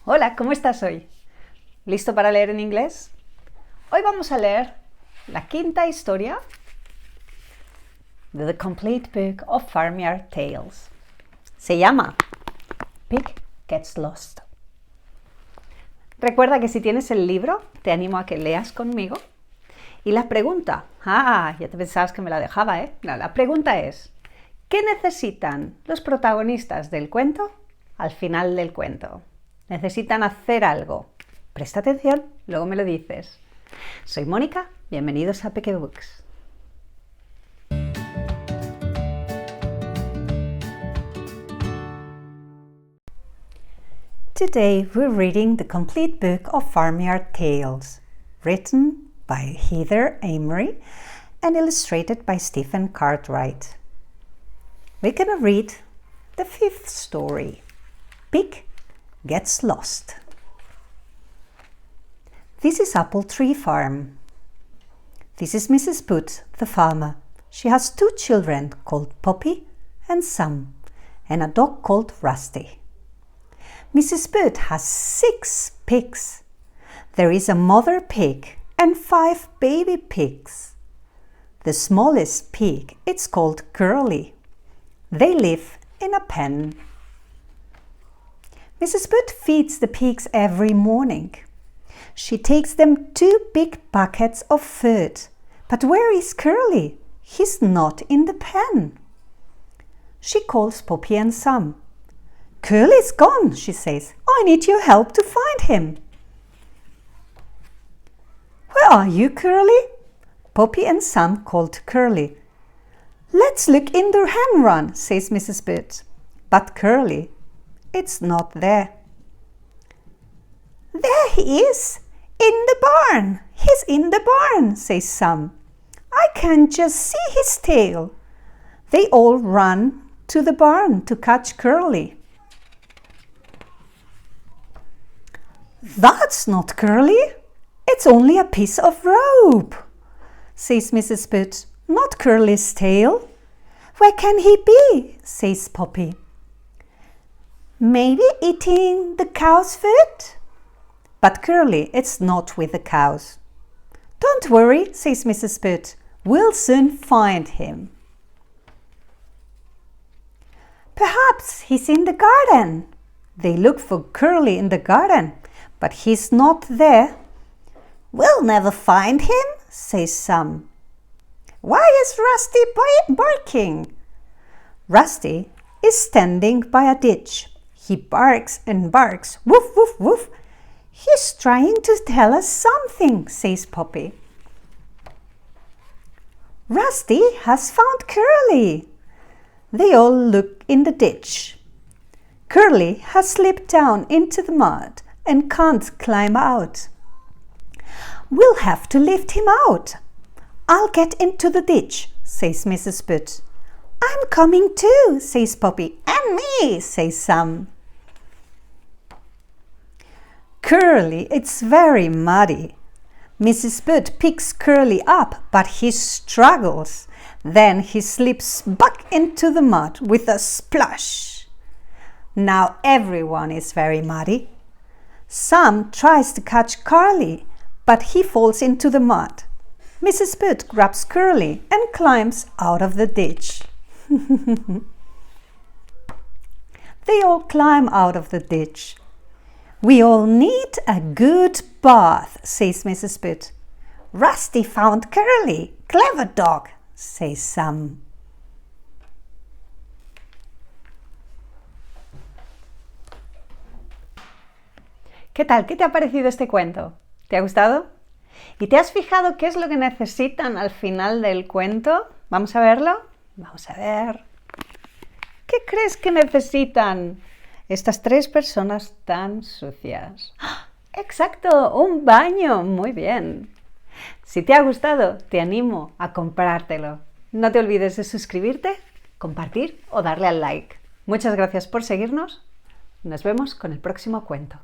Hola, ¿cómo estás hoy? ¿Listo para leer en inglés? Hoy vamos a leer la quinta historia de The Complete Book of Farmyard Tales. Se llama Pig Gets Lost. Recuerda que si tienes el libro, te animo a que leas conmigo. Y la pregunta, ya te pensabas que me la dejaba, ¿eh? No, la pregunta es, ¿qué necesitan los protagonistas del cuento al final del cuento? Necesitan hacer algo. Presta atención, luego me lo dices. Soy Mónica, bienvenidos a Peque Books. Today we're reading the complete book of Farmyard Tales, written by Amery and illustrated by Cartwright. We're going to read the fifth story, Pig Gets Lost. This is Apple Tree Farm. This is Mrs. Boot, the farmer. She has 2 children called Poppy and Sam, and a dog called Rusty. Mrs. Boot has 6 pigs. There is a mother pig and 5 baby pigs. The smallest pig is called Curly. They live in a pen. Mrs. Boot feeds the pigs every morning. She takes them 2 big buckets of food. But where is Curly? He's not in the pen. She calls Poppy and Sam. Curly's gone, she says. I need your help to find him. Where are you, Curly? Poppy and Sam called to Curly. Let's look in the hen run, says Mrs. Boot. But Curly, it's not there. There he is, in the barn. He's in the barn, says Sam. I can just see his tail. They all run to the barn to catch Curly. That's not Curly. It's only a piece of rope, says Mrs. Boot. Not Curly's tail. Where can he be? Says Poppy. Maybe eating the cow's food? But Curly, it's not with the cows. Don't worry, says Mrs. Boot. We'll soon find him. Perhaps he's in the garden. They look for Curly in the garden, but he's not there. We'll never find him, says Sam. Why is Rusty barking? Rusty is standing by a ditch. He barks and barks. Woof, woof, woof. He's trying to tell us something, says Poppy. Rusty has found Curly. They all look in the ditch. Curly has slipped down into the mud and can't climb out. We'll have to lift him out. I'll get into the ditch, says Mrs. Boot. I'm coming too, says Poppy. And me, says Sam. Curly, it's very muddy. Mrs. Boot picks Curly up, but he struggles. Then he slips back into the mud with a splash. Now everyone is very muddy. Sam tries to catch Curly, but he falls into the mud. Mrs. Boot grabs Curly and climbs out of the ditch. They all climb out of the ditch. We all need a good bath, says Mrs. Boot. Rusty found Curly. Clever dog, says Sam. ¿Qué tal? ¿Qué te ha parecido este cuento? ¿Te ha gustado? ¿Y te has fijado qué es lo que necesitan al final del cuento? ¿Vamos a verlo? Vamos a ver. ¿Qué crees que necesitan estas 3 personas tan sucias? ¡Ah! ¡Exacto! ¡Un baño! Muy bien. Si te ha gustado, te animo a comprártelo. No te olvides de suscribirte, compartir o darle al like. Muchas gracias por seguirnos. Nos vemos con el próximo cuento.